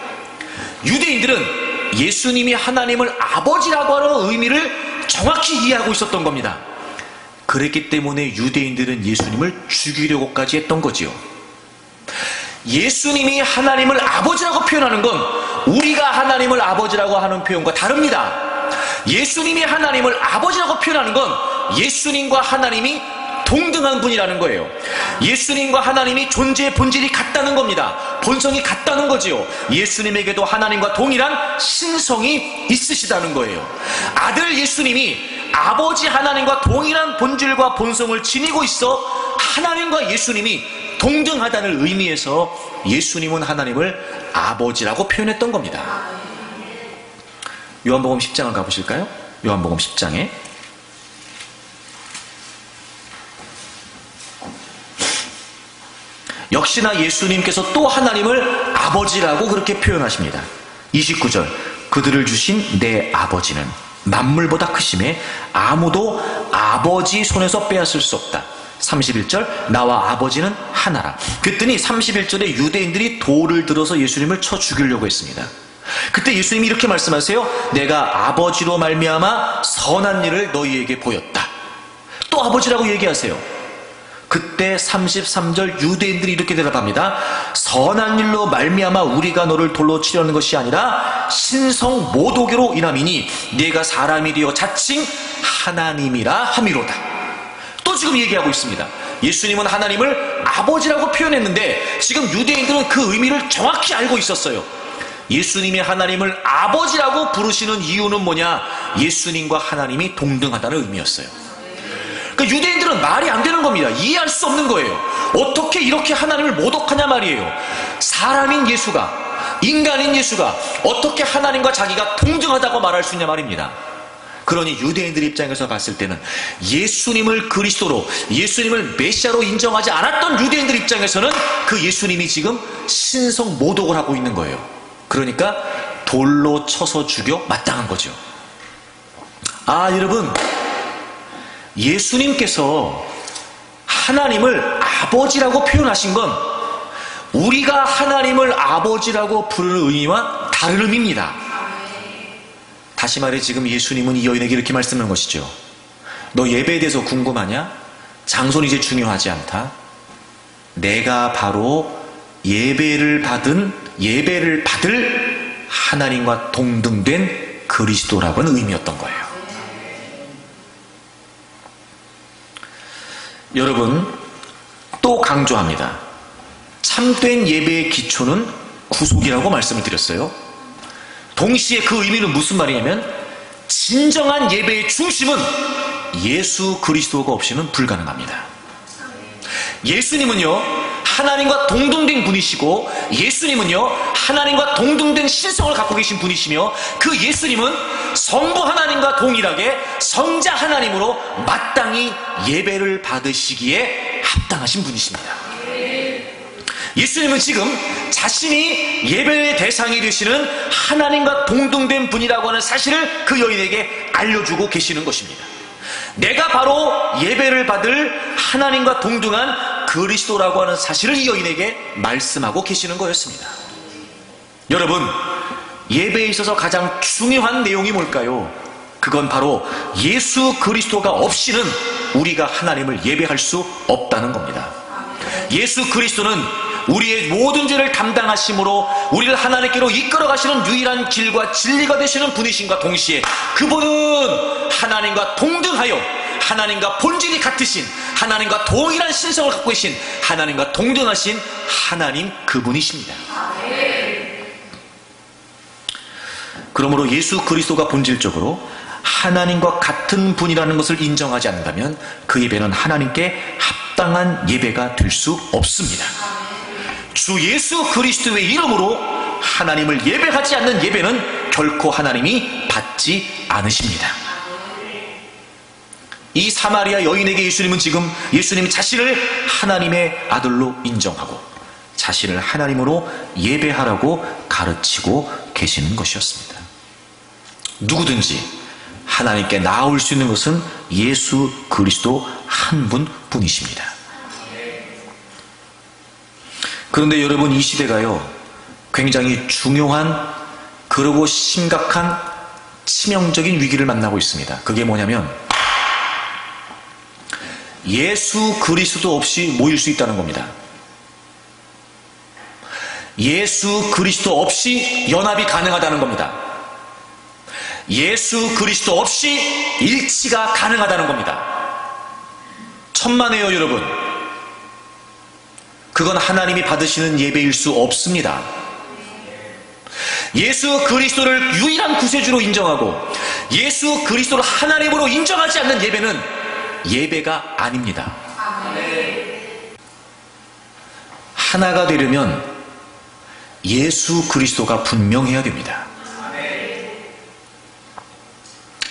유대인들은 예수님이 하나님을 아버지라고 하는 의미를 정확히 이해하고 있었던 겁니다. 그랬기 때문에 유대인들은 예수님을 죽이려고까지 했던 거지요. 예수님이 하나님을 아버지라고 표현하는 건 우리가 하나님을 아버지라고 하는 표현과 다릅니다. 예수님이 하나님을 아버지라고 표현하는 건 예수님과 하나님이 동등한 분이라는 거예요. 예수님과 하나님이 존재의 본질이 같다는 겁니다. 본성이 같다는 거지요. 예수님에게도 하나님과 동일한 신성이 있으시다는 거예요. 아들 예수님이 아버지 하나님과 동일한 본질과 본성을 지니고 있어 하나님과 예수님이 동등하다는 의미에서 예수님은 하나님을 아버지라고 표현했던 겁니다. 요한복음 10장을 가보실까요? 요한복음 10장에 역시나 예수님께서 또 하나님을 아버지라고 그렇게 표현하십니다. 29절, 그들을 주신 내 아버지는 만물보다 크심에 아무도 아버지 손에서 빼앗을 수 없다. 31절, 나와 아버지는 하나라. 그랬더니 31절에 유대인들이 돌을 들어서 예수님을 쳐 죽이려고 했습니다. 그때 예수님이 이렇게 말씀하세요. 내가 아버지로 말미암아 선한 일을 너희에게 보였다. 또 아버지라고 얘기하세요. 그때 33절 유대인들이 이렇게 대답합니다. 선한 일로 말미암아 우리가 너를 돌로 치려는 것이 아니라 신성 모독으로 인함이니 네가 사람이 되어 자칭 하나님이라 함이로다. 또 지금 얘기하고 있습니다. 예수님은 하나님을 아버지라고 표현했는데 지금 유대인들은 그 의미를 정확히 알고 있었어요. 예수님이 하나님을 아버지라고 부르시는 이유는 뭐냐? 예수님과 하나님이 동등하다는 의미였어요. 그러니까 유대인들은 말이 안 되는 겁니다. 이해할 수 없는 거예요. 어떻게 이렇게 하나님을 모독하냐 말이에요. 사람인 예수가, 인간인 예수가 어떻게 하나님과 자기가 동등하다고 말할 수 있냐 말입니다. 그러니 유대인들 입장에서 봤을 때는 예수님을 그리스도로, 예수님을 메시아로 인정하지 않았던 유대인들 입장에서는 그 예수님이 지금 신성 모독을 하고 있는 거예요. 그러니까 돌로 쳐서 죽여 마땅한 거죠. 아, 여러분, 예수님께서 하나님을 아버지라고 표현하신 건 우리가 하나님을 아버지라고 부르는 의미와 다른 의미입니다. 다시 말해 지금 예수님은 이 여인에게 이렇게 말씀하는 것이죠. 너 예배에 대해서 궁금하냐? 장소는 이제 중요하지 않다. 내가 바로 예배를 받을 하나님과 동등된 그리스도라고는 의미였던 거예요. 여러분, 또 강조합니다. 참된 예배의 기초는 구속이라고 말씀을 드렸어요. 동시에 그 의미는 무슨 말이냐면 진정한 예배의 중심은 예수 그리스도가 없이는 불가능합니다. 예수님은요 하나님과 동등된 분이시고 예수님은요 하나님과 동등된 신성을 갖고 계신 분이시며 그 예수님은 성부 하나님과 동일하게 성자 하나님으로 마땅히 예배를 받으시기에 합당하신 분이십니다. 예수님은 지금 자신이 예배의 대상이 되시는 하나님과 동등된 분이라고 하는 사실을 그 여인에게 알려주고 계시는 것입니다. 내가 바로 예배를 받을 하나님과 동등한 그리스도라고 하는 사실을 이 여인에게 말씀하고 계시는 거였습니다. 여러분, 예배에 있어서 가장 중요한 내용이 뭘까요? 그건 바로 예수 그리스도가 없이는 우리가 하나님을 예배할 수 없다는 겁니다. 예수 그리스도는 우리의 모든 죄를 담당하심으로 우리를 하나님께로 이끌어 가시는 유일한 길과 진리가 되시는 분이신과 동시에 그분은 하나님과 동등하여 하나님과 본질이 같으신 하나님과 동일한 신성을 갖고 계신 하나님과 동등하신 하나님 그분이십니다. 그러므로 예수 그리스도가 본질적으로 하나님과 같은 분이라는 것을 인정하지 않는다면 그 예배는 하나님께 합당한 예배가 될 수 없습니다. 주 예수 그리스도의 이름으로 하나님을 예배하지 않는 예배는 결코 하나님이 받지 않으십니다. 이 사마리아 여인에게 예수님은 지금 예수님 자신을 하나님의 아들로 인정하고 자신을 하나님으로 예배하라고 가르치고 계시는 것이었습니다. 누구든지 하나님께 나아올 수 있는 것은 예수 그리스도 한 분뿐이십니다. 그런데 여러분, 이 시대가요 굉장히 중요한 그리고 심각한 치명적인 위기를 만나고 있습니다. 그게 뭐냐면 예수 그리스도 없이 모일 수 있다는 겁니다. 예수 그리스도 없이 연합이 가능하다는 겁니다. 예수 그리스도 없이 일치가 가능하다는 겁니다. 천만에요, 여러분. 그건 하나님이 받으시는 예배일 수 없습니다. 예수 그리스도를 유일한 구세주로 인정하고 예수 그리스도를 하나님으로 인정하지 않는 예배는 예배가 아닙니다. 하나가 되려면 예수 그리스도가 분명해야 됩니다.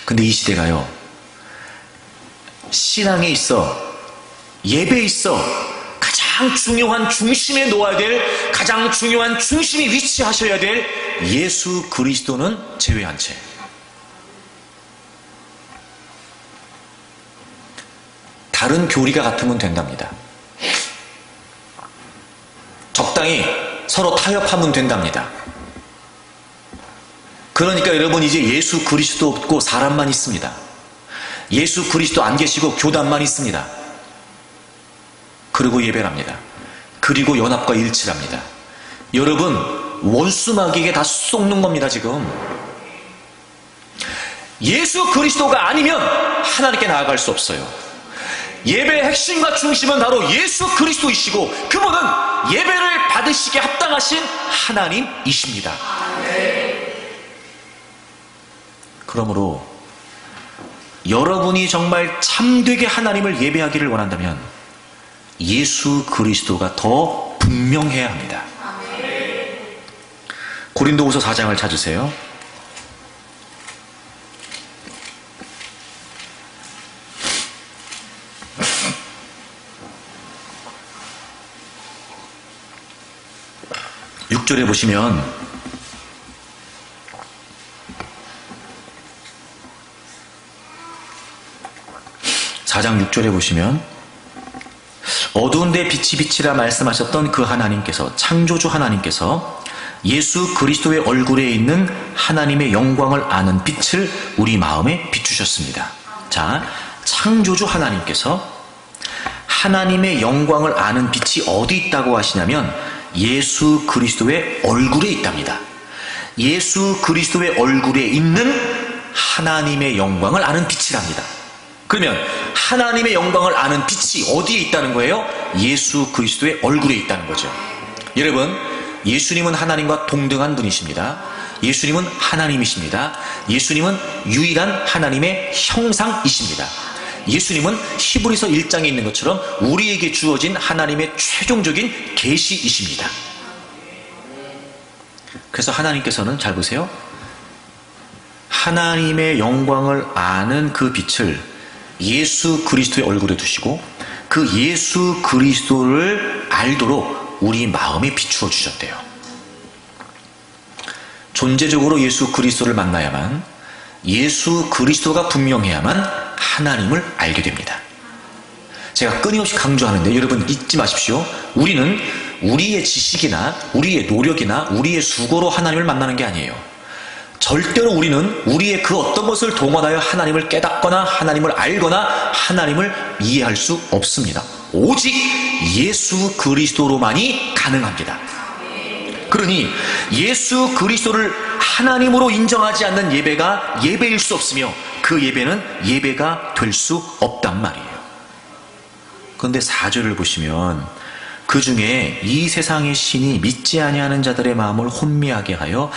근데 이 시대가요, 신앙에 있어, 예배에 있어 가장 중요한 중심에 놓아야 될, 가장 중요한 중심에 위치하셔야 될 예수 그리스도는 제외한 채 다른 교리가 같으면 된답니다. 적당히 서로 타협하면 된답니다. 그러니까 여러분, 이제 예수 그리스도 없고 사람만 있습니다. 예수 그리스도 안 계시고 교단만 있습니다. 그리고 예배를 합니다. 그리고 연합과 일치를 합니다. 여러분, 원수마귀에게 다 속는 겁니다. 지금 예수 그리스도가 아니면 하나님께 나아갈 수 없어요. 예배의 핵심과 중심은 바로 예수 그리스도이시고 그분은 예배를 받으시기에 합당하신 하나님이십니다. 그러므로 여러분이 정말 참되게 하나님을 예배하기를 원한다면 예수 그리스도가 더 분명해야 합니다. 고린도후서 4장을 찾으세요. (6절에) 보시면 (4장 6절에) 보시면 어두운 데 빛이 빛이라 말씀하셨던 그 하나님께서, 창조주 하나님께서 예수 그리스도의 얼굴에 있는 하나님의 영광을 아는 빛을 우리 마음에 비추셨습니다. 자, 창조주 하나님께서 하나님의 영광을 아는 빛이 어디 있다고 하시냐면 예수 그리스도의 얼굴에 있답니다. 예수 그리스도의 얼굴에 있는 하나님의 영광을 아는 빛이랍니다. 그러면 하나님의 영광을 아는 빛이 어디에 있다는 거예요? 예수 그리스도의 얼굴에 있다는 거죠. 여러분, 예수님은 하나님과 동등한 분이십니다. 예수님은 하나님이십니다. 예수님은 유일한 하나님의 형상이십니다. 예수님은 히브리서 1장에 있는 것처럼 우리에게 주어진 하나님의 최종적인 계시이십니다. 그래서 하나님께서는, 잘 보세요, 하나님의 영광을 아는 그 빛을 예수 그리스도의 얼굴에 두시고 그 예수 그리스도를 알도록 우리 마음에 비추어 주셨대요. 존재적으로 예수 그리스도를 만나야만, 예수 그리스도가 분명해야만 하나님을 알게 됩니다. 제가 끊임없이 강조하는데 여러분 잊지 마십시오. 우리는 우리의 지식이나 우리의 노력이나 우리의 수고로 하나님을 만나는 게 아니에요. 절대로 우리는 우리의 그 어떤 것을 동원하여 하나님을 깨닫거나 하나님을 알거나 하나님을 이해할 수 없습니다. 오직 예수 그리스도로만이 가능합니다. 그러니 예수 그리스도를 하나님으로 인정하지 않는 예배가 예배일 수 없으며 그 예배는 예배가 될 수 없단 말이에요. 그런데 4절을 보시면 그 중에 이 세상의 신이 믿지 아니하는 자들의 마음을 혼미하게 하여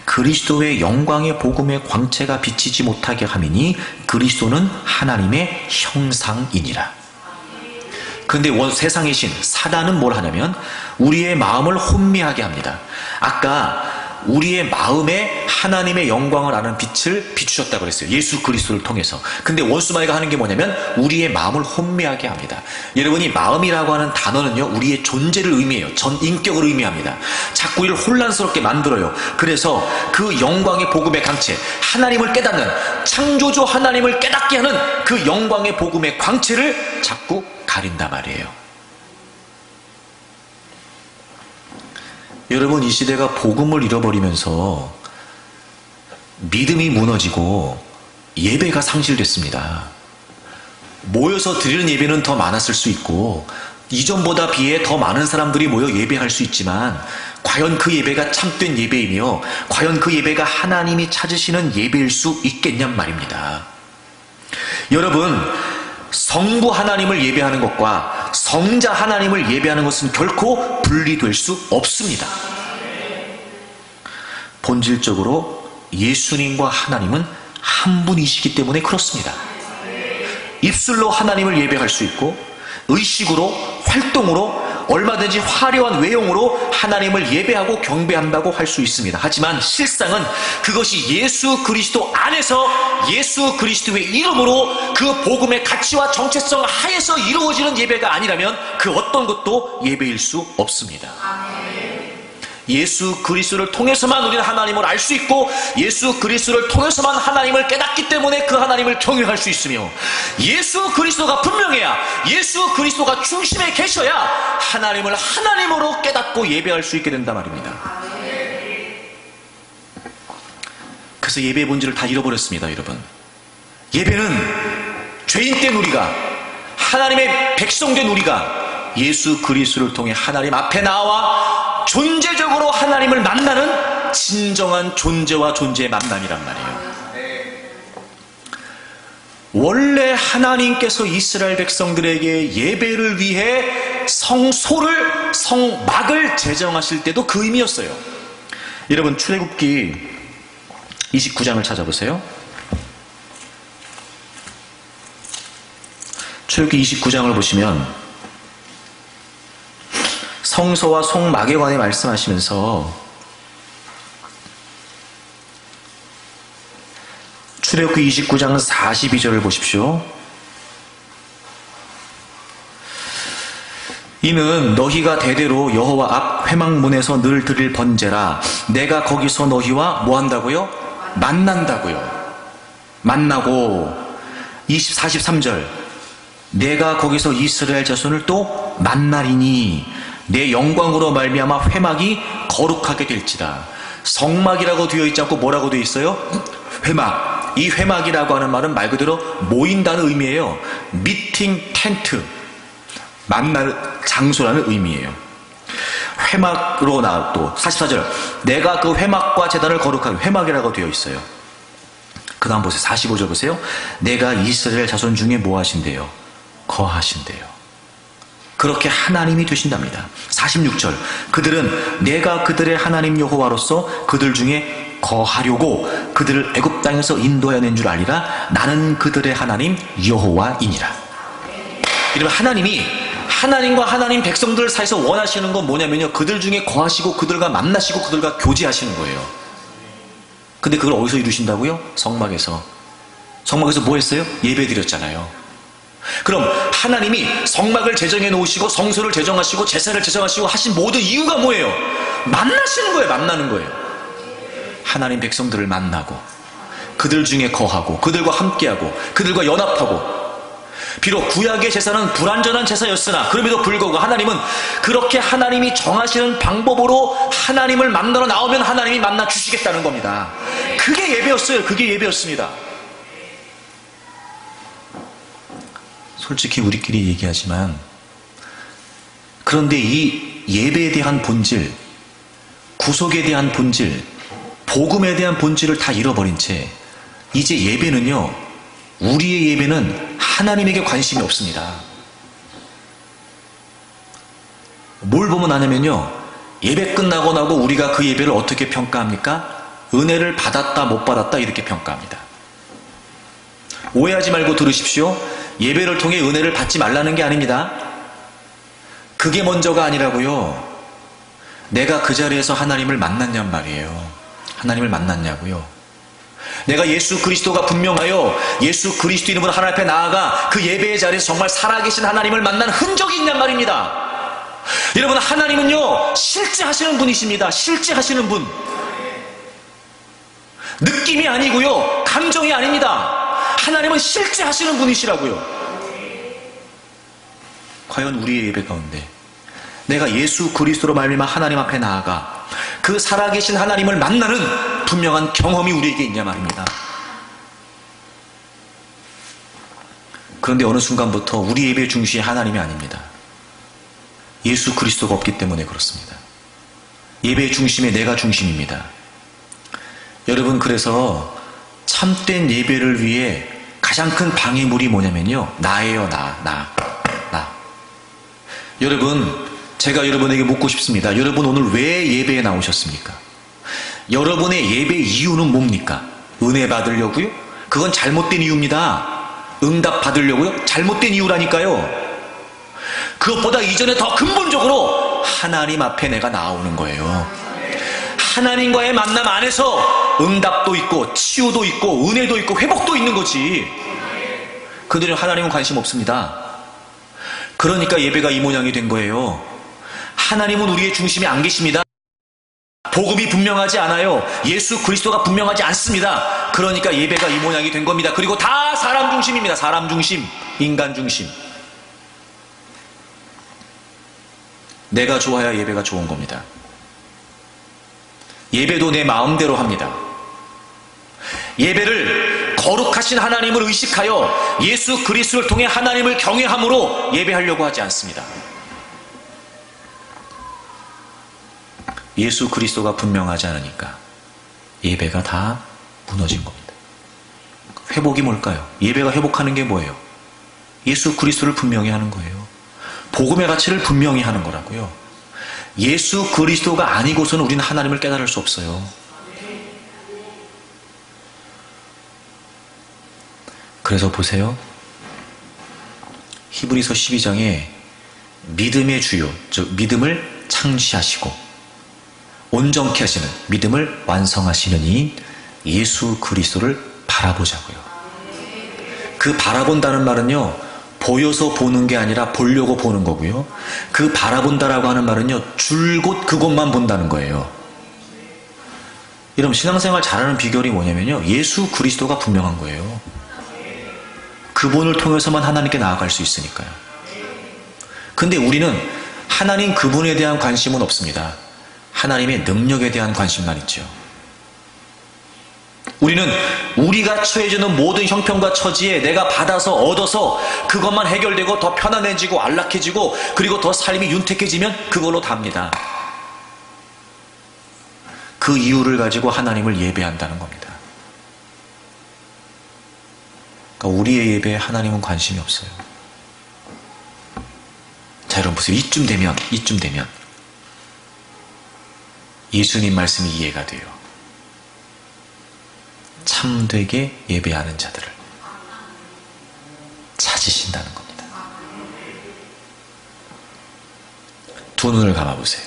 그리스도의 영광의 복음의 광채가 비치지 못하게 함이니 그리스도는 하나님의 형상이니라. 그런데 세상의 신 사단은 뭘 하냐면 우리의 마음을 혼미하게 합니다. 아까 우리의 마음에 하나님의 영광을 아는 빛을 비추셨다고 그랬어요. 예수 그리스도를 통해서. 근데 원수마귀가 하는 게 뭐냐면 우리의 마음을 혼미하게 합니다. 여러분이 마음이라고 하는 단어는요, 우리의 존재를 의미해요. 전 인격을 의미합니다. 자꾸 우리를 혼란스럽게 만들어요. 그래서 그 영광의 복음의 광채, 하나님을 깨닫는, 창조주 하나님을 깨닫게 하는 그 영광의 복음의 광채를 자꾸 가린단 말이에요. 여러분, 이 시대가 복음을 잃어버리면서 믿음이 무너지고 예배가 상실됐습니다. 모여서 드리는 예배는 더 많았을 수 있고 이전보다 비해 더 많은 사람들이 모여 예배할 수 있지만 과연 그 예배가 참된 예배이며 과연 그 예배가 하나님이 찾으시는 예배일 수 있겠냔 말입니다. 여러분, 성부 하나님을 예배하는 것과 성자 하나님을 예배하는 것은 결코 분리될 수 없습니다. 본질적으로 예수님과 하나님은 한 분이시기 때문에 그렇습니다. 입술로 하나님을 예배할 수 있고 의식으로, 활동으로, 얼마든지 화려한 외형으로 하나님을 예배하고 경배한다고 할 수 있습니다. 하지만 실상은 그것이 예수 그리스도 안에서 예수 그리스도의 이름으로 그 복음의 가치와 정체성 하에서 이루어지는 예배가 아니라면 그 어떤 것도 예배일 수 없습니다. 예수 그리스도를 통해서만 우리는 하나님을 알 수 있고 예수 그리스도를 통해서만 하나님을 깨닫기 때문에 그 하나님을 경외할 수 있으며 예수 그리스도가 분명해야 예수 그리스도가 중심에 계셔야 하나님을 하나님으로 깨닫고 예배할 수 있게 된단 말입니다. 그래서 예배의 본질을 다 잃어버렸습니다. 여러분, 예배는 죄인된 우리가, 하나님의 백성된 우리가 예수 그리스도를 통해 하나님 앞에 나와 존재적으로 하나님을 만나는 진정한 존재와 존재의 만남이란 말이에요. 원래 하나님께서 이스라엘 백성들에게 예배를 위해 성소를, 성막을 제정하실 때도 그 의미였어요. 여러분, 출애굽기 29장을 찾아보세요. 출애굽기 29장을 보시면 성소와 성막에 관해 말씀하시면서 출애굽기 29장 42절을 보십시오. 이는 너희가 대대로 여호와 앞 회막문에서 늘 드릴 번제라. 내가 거기서 너희와 뭐 한다고요? 만난다고요. 만나고 43절 내가 거기서 이스라엘 자손을 또 만나리니 내 영광으로 말미암아 회막이 거룩하게 될지라. 성막이라고 되어 있지 않고 뭐라고 되어 있어요? 회막. 이 회막이라고 하는 말은 말 그대로 모인다는 의미예요. 미팅 텐트, 만날 장소라는 의미예요. 회막으로 나와. 또 44절 내가 그 회막과 제단을 거룩하게, 회막이라고 되어 있어요. 그 다음 보세요. 45절 보세요. 내가 이스라엘 자손 중에 뭐 하신대요? 거하신대요. 그렇게 하나님이 되신답니다. 46절 그들은 내가 그들의 하나님 여호와로서 그들 중에 거하려고 그들을 애굽 땅에서 인도하여 낸 줄 알리라. 나는 그들의 하나님 여호와이니라. 여러분, 하나님이 하나님과 하나님 백성들 사이에서 원하시는 건 뭐냐면요, 그들 중에 거하시고 그들과 만나시고 그들과 교제하시는 거예요. 근데 그걸 어디서 이루신다고요? 성막에서. 성막에서 뭐 했어요? 예배 드렸잖아요. 그럼 하나님이 성막을 제정해 놓으시고 성소를 제정하시고 제사를 제정하시고 하신 모든 이유가 뭐예요? 만나시는 거예요. 만나는 거예요. 하나님 백성들을 만나고 그들 중에 거하고 그들과 함께하고 그들과 연합하고. 비록 구약의 제사는 불완전한 제사였으나 그럼에도 불구하고 하나님은 그렇게 하나님이 정하시는 방법으로 하나님을 만나러 나오면 하나님이 만나 주시겠다는 겁니다. 그게 예배였어요. 그게 예배였습니다. 솔직히 우리끼리 얘기하지만, 그런데 이 예배에 대한 본질, 구속에 대한 본질, 복음에 대한 본질을 다 잃어버린 채 이제 예배는요, 우리의 예배는 하나님에게 관심이 없습니다. 뭘 보면 아냐면요, 예배 끝나고 나고 우리가 그 예배를 어떻게 평가합니까? 은혜를 받았다 못 받았다 이렇게 평가합니다. 오해하지 말고 들으십시오. 예배를 통해 은혜를 받지 말라는 게 아닙니다. 그게 먼저가 아니라고요. 내가 그 자리에서 하나님을 만났냔 말이에요. 하나님을 만났냐고요. 내가 예수 그리스도가 분명하여 예수 그리스도 이름으로 하나님 앞에 나아가 그 예배의 자리에서 정말 살아계신 하나님을 만난 흔적이 있냔 말입니다. 여러분, 하나님은요 실제 하시는 분이십니다. 실제 하시는 분. 느낌이 아니고요, 감정이 아닙니다. 하나님은 실제 하시는 분이시라고요. 과연 우리의 예배 가운데 내가 예수 그리스도로 말미암아 하나님 앞에 나아가 그 살아계신 하나님을 만나는 분명한 경험이 우리에게 있냐 말입니다. 그런데 어느 순간부터 우리 예배의 중심이 하나님이 아닙니다. 예수 그리스도가 없기 때문에 그렇습니다. 예배의 중심에 내가 중심입니다. 여러분, 그래서 참된 예배를 위해 가장 큰 방해물이 뭐냐면요, 나예요. 나. 여러분, 제가 여러분에게 묻고 싶습니다. 여러분, 오늘 왜 예배에 나오셨습니까? 여러분의 예배 이유는 뭡니까? 은혜 받으려고요? 그건 잘못된 이유입니다. 응답 받으려고요? 잘못된 이유라니까요. 그것보다 이전에 더 근본적으로 하나님 앞에 내가 나오는 거예요. 하나님과의 만남 안에서 응답도 있고 치유도 있고 은혜도 있고 회복도 있는 거지. 그들은 하나님은 관심 없습니다. 그러니까 예배가 이 모양이 된 거예요. 하나님은 우리의 중심에 안 계십니다. 복음이 분명하지 않아요. 예수 그리스도가 분명하지 않습니다. 그러니까 예배가 이 모양이 된 겁니다. 그리고 다 사람 중심입니다. 사람 중심, 인간 중심. 내가 좋아야 예배가 좋은 겁니다. 예배도 내 마음대로 합니다. 예배를 거룩하신 하나님을 의식하여 예수 그리스도를 통해 하나님을 경외함으로 예배하려고 하지 않습니다. 예수 그리스도가 분명하지 않으니까 예배가 다 무너진 겁니다. 회복이 뭘까요? 예배가 회복하는 게 뭐예요? 예수 그리스도를 분명히 하는 거예요. 복음의 가치를 분명히 하는 거라고요. 예수 그리스도가 아니고서는 우리는 하나님을 깨달을 수 없어요. 그래서 보세요. 히브리서 12장에 믿음의 주요, 즉 믿음을 창시하시고 온전케 하시는, 믿음을 완성하시는 이 예수 그리스도를 바라보자고요. 그 바라본다는 말은요, 보여서 보는 게 아니라 보려고 보는 거고요. 그 바라본다라고 하는 말은요, 줄곧 그것만 본다는 거예요. 여러분, 신앙생활 잘하는 비결이 뭐냐면요, 예수 그리스도가 분명한 거예요. 그분을 통해서만 하나님께 나아갈 수 있으니까요. 근데 우리는 하나님 그분에 대한 관심은 없습니다. 하나님의 능력에 대한 관심만 있죠. 우리는 우리가 처해지는 모든 형편과 처지에 내가 받아서 얻어서 그것만 해결되고 더 편안해지고 안락해지고 그리고 더 삶이 윤택해지면 그걸로 답니다. 그 이유를 가지고 하나님을 예배한다는 겁니다. 그러니까 우리의 예배에 하나님은 관심이 없어요. 자, 여러분 보세요. 이쯤 되면 예수님 말씀이 이해가 돼요. 참되게 예배하는 자들을 찾으신다는 겁니다. 두 눈을 감아보세요.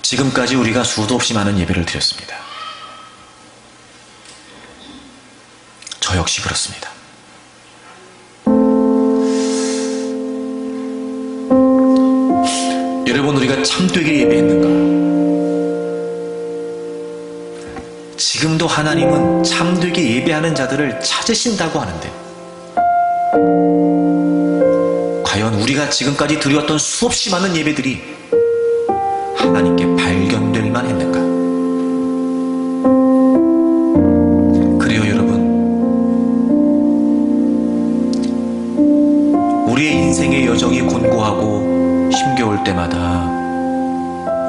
지금까지 우리가 수도 없이 많은 예배를 드렸습니다. 저 역시 그렇습니다. 여러분, 우리가 참되게 예배했는가? 지금도 하나님은 참되게 예배하는 자들을 찾으신다고 하는데, 과연 우리가 지금까지 드렸던 수없이 많은 예배들이 하나님께 발견될 만 했는가? 그래요, 여러분. 우리의 인생의 여정이 곤고하고 힘겨울 때마다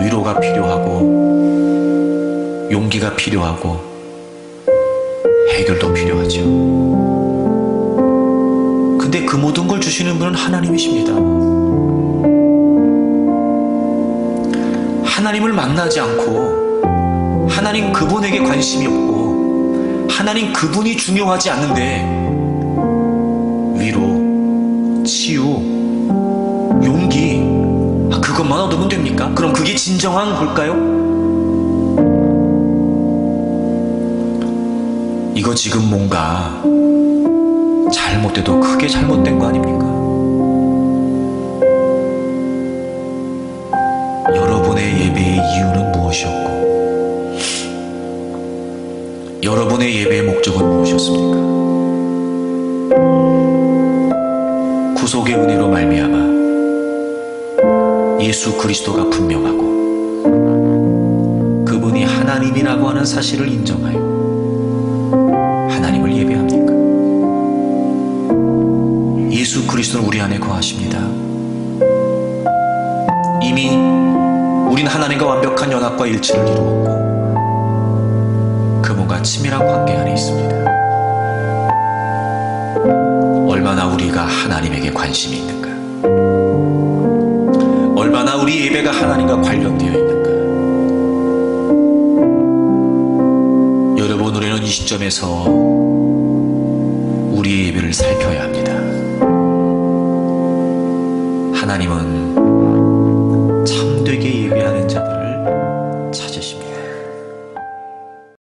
위로가 필요하고 용기가 필요하고 해결도 필요하죠. 근데 그 모든 걸 주시는 분은 하나님이십니다. 하나님을 만나지 않고 하나님 그분에게 관심이 없고 하나님 그분이 중요하지 않는데 위로, 치유, 용기, 그것만 얻으면 됩니까? 그럼 그게 진정한 걸까요? 이거 지금 뭔가 잘못돼도 크게 잘못된 거 아닙니까? 여러분의 예배의 이유는 무엇이었고 여러분의 예배의 목적은 무엇이었습니까? 구속의 은혜로 말미암아 예수 그리스도가 분명하고 그분이 하나님이라고 하는 사실을 인정하여 하나님을 예배합니까? 예수 그리스도는 우리 안에 거하십니다. 하나님과 완벽한 연합과 일치를 이루었고 그분과 치밀한 관계 안에 있습니다. 얼마나 우리가 하나님에게 관심이 있는가, 얼마나 우리 예배가 하나님과 관련되어 있는가. 여러분, 우리는 이 시점에서 우리의 예배를 살펴야 합니다. 하나님은